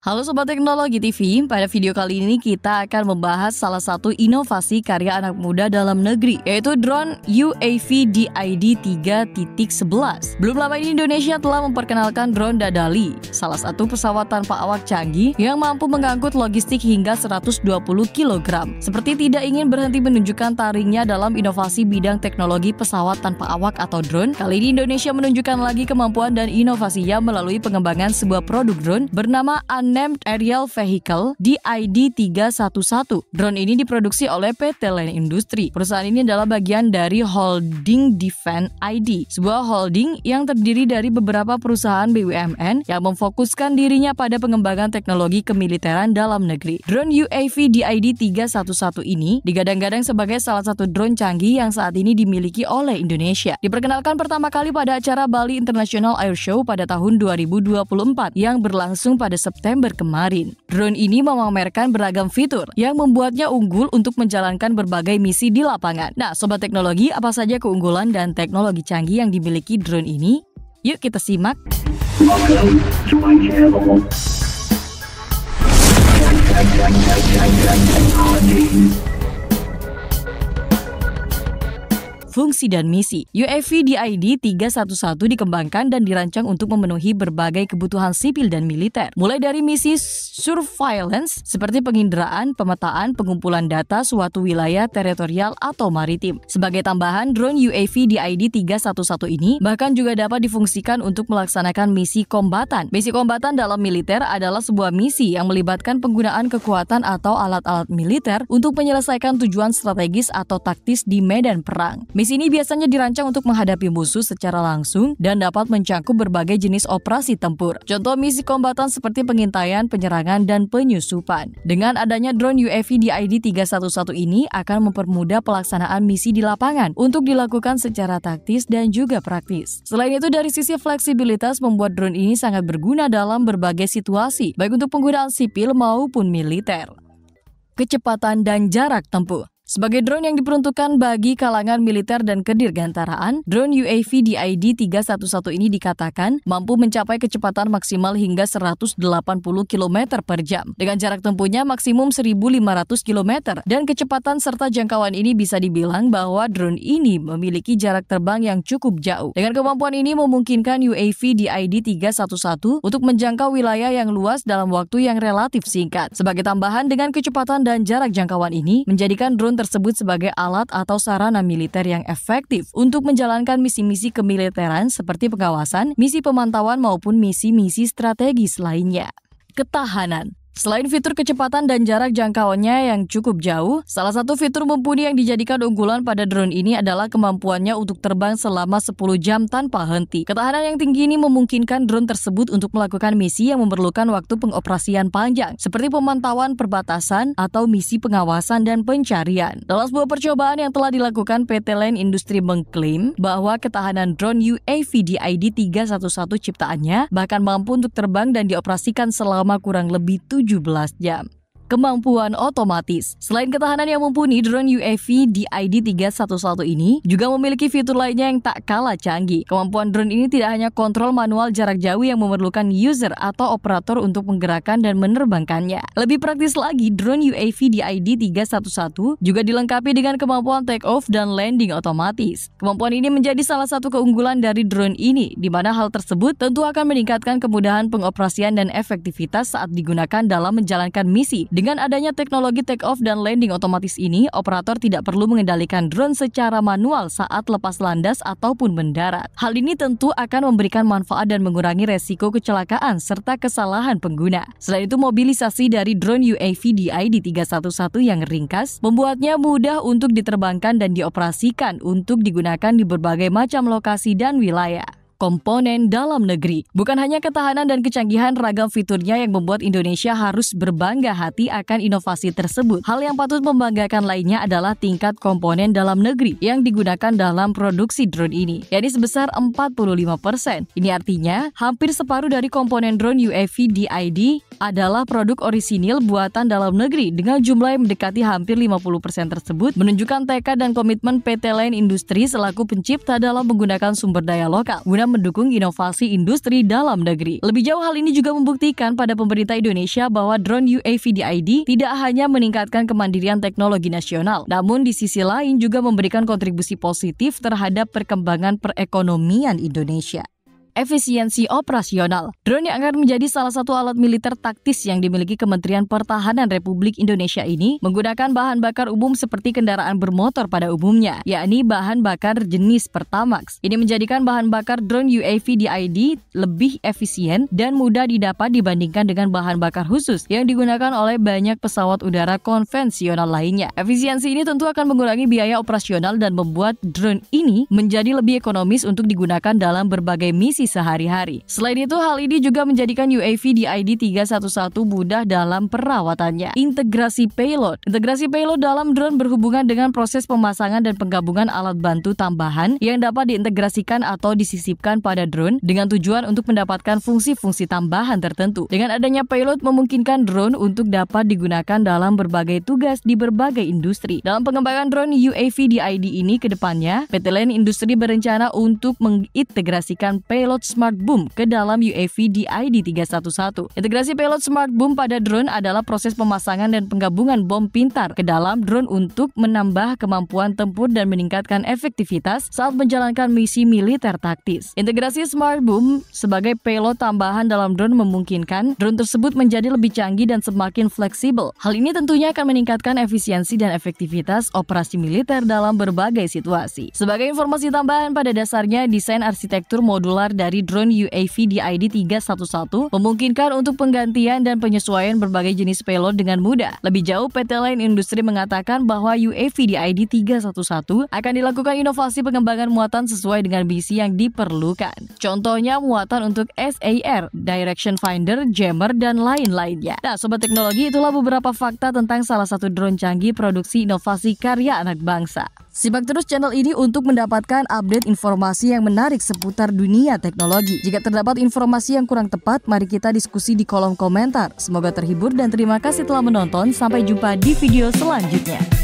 Halo Sobat Teknologi TV, pada video kali ini kita akan membahas salah satu inovasi karya anak muda dalam negeri, yaitu drone UAV DID 3.11. Belum lama ini Indonesia telah memperkenalkan drone Dadali, salah satu pesawat tanpa awak canggih yang mampu mengangkut logistik hingga 120 kg. Seperti tidak ingin berhenti menunjukkan taringnya dalam inovasi bidang teknologi pesawat tanpa awak atau drone, kali ini Indonesia menunjukkan lagi kemampuan dan inovasinya melalui pengembangan sebuah produk drone bernama Unmanned Aerial Vehicle DID 311. Drone ini diproduksi oleh PT Land Industri. Perusahaan ini adalah bagian dari Holding Defense ID, sebuah holding yang terdiri dari beberapa perusahaan BUMN yang memfokuskan dirinya pada pengembangan teknologi kemiliteran dalam negeri. Drone UAV DID 311 ini digadang-gadang sebagai salah satu drone canggih yang saat ini dimiliki oleh Indonesia. Diperkenalkan pertama kali pada acara Bali International Air Show pada tahun 2024 yang berlangsung pada September kemarin. Drone ini memamerkan beragam fitur yang membuatnya unggul untuk menjalankan berbagai misi di lapangan. Nah, Sobat Teknologi, apa saja keunggulan dan teknologi canggih yang dimiliki drone ini? Yuk kita simak. Welcome to my channel. Fungsi dan misi. UAV DID 311 dikembangkan dan dirancang untuk memenuhi berbagai kebutuhan sipil dan militer, mulai dari misi surveillance seperti penginderaan, pemetaan, pengumpulan data suatu wilayah teritorial atau maritim. Sebagai tambahan, drone UAV DID 311 ini bahkan juga dapat difungsikan untuk melaksanakan misi kombatan. Misi kombatan dalam militer adalah sebuah misi yang melibatkan penggunaan kekuatan atau alat-alat militer untuk menyelesaikan tujuan strategis atau taktis di medan perang. Misi ini biasanya dirancang untuk menghadapi musuh secara langsung dan dapat mencakup berbagai jenis operasi tempur. Contoh misi kombatan seperti pengintaian, penyerangan, dan penyusupan. Dengan adanya drone UAV DID 311 ini akan mempermudah pelaksanaan misi di lapangan untuk dilakukan secara taktis dan juga praktis. Selain itu, dari sisi fleksibilitas membuat drone ini sangat berguna dalam berbagai situasi, baik untuk penggunaan sipil maupun militer. Kecepatan dan jarak tempuh. Sebagai drone yang diperuntukkan bagi kalangan militer dan kedirgantaraan, drone UAV DID 311 ini dikatakan mampu mencapai kecepatan maksimal hingga 180 km per jam, dengan jarak tempuhnya maksimum 1.500 km, dan kecepatan serta jangkauan ini bisa dibilang bahwa drone ini memiliki jarak terbang yang cukup jauh. Dengan kemampuan ini memungkinkan UAV DID 311 untuk menjangkau wilayah yang luas dalam waktu yang relatif singkat. Sebagai tambahan, dengan kecepatan dan jarak jangkauan ini menjadikan drone tersebut sebagai alat atau sarana militer yang efektif untuk menjalankan misi-misi kemiliteran seperti pengawasan, misi pemantauan maupun misi-misi strategis lainnya. Ketahanan. Selain fitur kecepatan dan jarak jangkauannya yang cukup jauh, salah satu fitur mumpuni yang dijadikan unggulan pada drone ini adalah kemampuannya untuk terbang selama 10 jam tanpa henti. Ketahanan yang tinggi ini memungkinkan drone tersebut untuk melakukan misi yang memerlukan waktu pengoperasian panjang, seperti pemantauan perbatasan atau misi pengawasan dan pencarian. Dalam sebuah percobaan yang telah dilakukan, PT Land Industri mengklaim bahwa ketahanan drone UAV DID 311 ciptaannya bahkan mampu untuk terbang dan dioperasikan selama kurang lebih 17 jam. Kemampuan otomatis. Selain ketahanan yang mumpuni, drone UAV DID 311 ini juga memiliki fitur lainnya yang tak kalah canggih. Kemampuan drone ini tidak hanya kontrol manual jarak jauh yang memerlukan user atau operator untuk menggerakkan dan menerbangkannya. Lebih praktis lagi, drone UAV DID 311 juga dilengkapi dengan kemampuan take off dan landing otomatis. Kemampuan ini menjadi salah satu keunggulan dari drone ini, di mana hal tersebut tentu akan meningkatkan kemudahan pengoperasian dan efektivitas saat digunakan dalam menjalankan misi. Dengan adanya teknologi take-off dan landing otomatis ini, operator tidak perlu mengendalikan drone secara manual saat lepas landas ataupun mendarat. Hal ini tentu akan memberikan manfaat dan mengurangi resiko kecelakaan serta kesalahan pengguna. Selain itu, mobilisasi dari drone UAV DID 311 yang ringkas membuatnya mudah untuk diterbangkan dan dioperasikan untuk digunakan di berbagai macam lokasi dan wilayah. Komponen dalam negeri. Bukan hanya ketahanan dan kecanggihan ragam fiturnya yang membuat Indonesia harus berbangga hati akan inovasi tersebut. Hal yang patut membanggakan lainnya adalah tingkat komponen dalam negeri yang digunakan dalam produksi drone ini, yakni sebesar 45%. Ini artinya hampir separuh dari komponen drone UAV DID adalah produk orisinil buatan dalam negeri dengan jumlah yang mendekati hampir 50% tersebut menunjukkan tekad dan komitmen PT Line Industri selaku pencipta dalam menggunakan sumber daya lokal guna mendukung inovasi industri dalam negeri. Lebih jauh, hal ini juga membuktikan pada pemerintah Indonesia bahwa drone UAV DID tidak hanya meningkatkan kemandirian teknologi nasional, namun di sisi lain juga memberikan kontribusi positif terhadap perkembangan perekonomian Indonesia. Efisiensi operasional. Drone yang akan menjadi salah satu alat militer taktis yang dimiliki Kementerian Pertahanan Republik Indonesia ini menggunakan bahan bakar umum seperti kendaraan bermotor pada umumnya, yakni bahan bakar jenis Pertamax. Ini menjadikan bahan bakar drone UAV DID lebih efisien dan mudah didapat dibandingkan dengan bahan bakar khusus yang digunakan oleh banyak pesawat udara konvensional lainnya. Efisiensi ini tentu akan mengurangi biaya operasional dan membuat drone ini menjadi lebih ekonomis untuk digunakan dalam berbagai misi sehari-hari. Selain itu, hal ini juga menjadikan UAV DID 311 mudah dalam perawatannya. Integrasi payload. Integrasi payload dalam drone berhubungan dengan proses pemasangan dan penggabungan alat bantu tambahan yang dapat diintegrasikan atau disisipkan pada drone dengan tujuan untuk mendapatkan fungsi-fungsi tambahan tertentu. Dengan adanya payload memungkinkan drone untuk dapat digunakan dalam berbagai tugas di berbagai industri. Dalam pengembangan drone UAV DID ini ke depannya, PT Line Industri berencana untuk mengintegrasikan payload Smart Boom ke dalam UAV DID 311. Integrasi payload Smart Boom pada drone adalah proses pemasangan dan penggabungan bom pintar ke dalam drone untuk menambah kemampuan tempur dan meningkatkan efektivitas saat menjalankan misi militer taktis. Integrasi Smart Boom sebagai payload tambahan dalam drone memungkinkan drone tersebut menjadi lebih canggih dan semakin fleksibel. Hal ini tentunya akan meningkatkan efisiensi dan efektivitas operasi militer dalam berbagai situasi. Sebagai informasi tambahan, pada dasarnya desain arsitektur modular dari drone UAV DID 311 memungkinkan untuk penggantian dan penyesuaian berbagai jenis payload dengan mudah. Lebih jauh, PT Line Industri mengatakan bahwa UAV DID 311 akan dilakukan inovasi pengembangan muatan sesuai dengan misi yang diperlukan. Contohnya muatan untuk SAR, Direction Finder, Jammer, dan lain-lainnya. Nah, Sobat Teknologi, itulah beberapa fakta tentang salah satu drone canggih produksi inovasi karya anak bangsa. Simak terus channel ini untuk mendapatkan update informasi yang menarik seputar dunia teknologi. Jika terdapat informasi yang kurang tepat, mari kita diskusi di kolom komentar. Semoga terhibur dan terima kasih telah menonton. Sampai jumpa di video selanjutnya.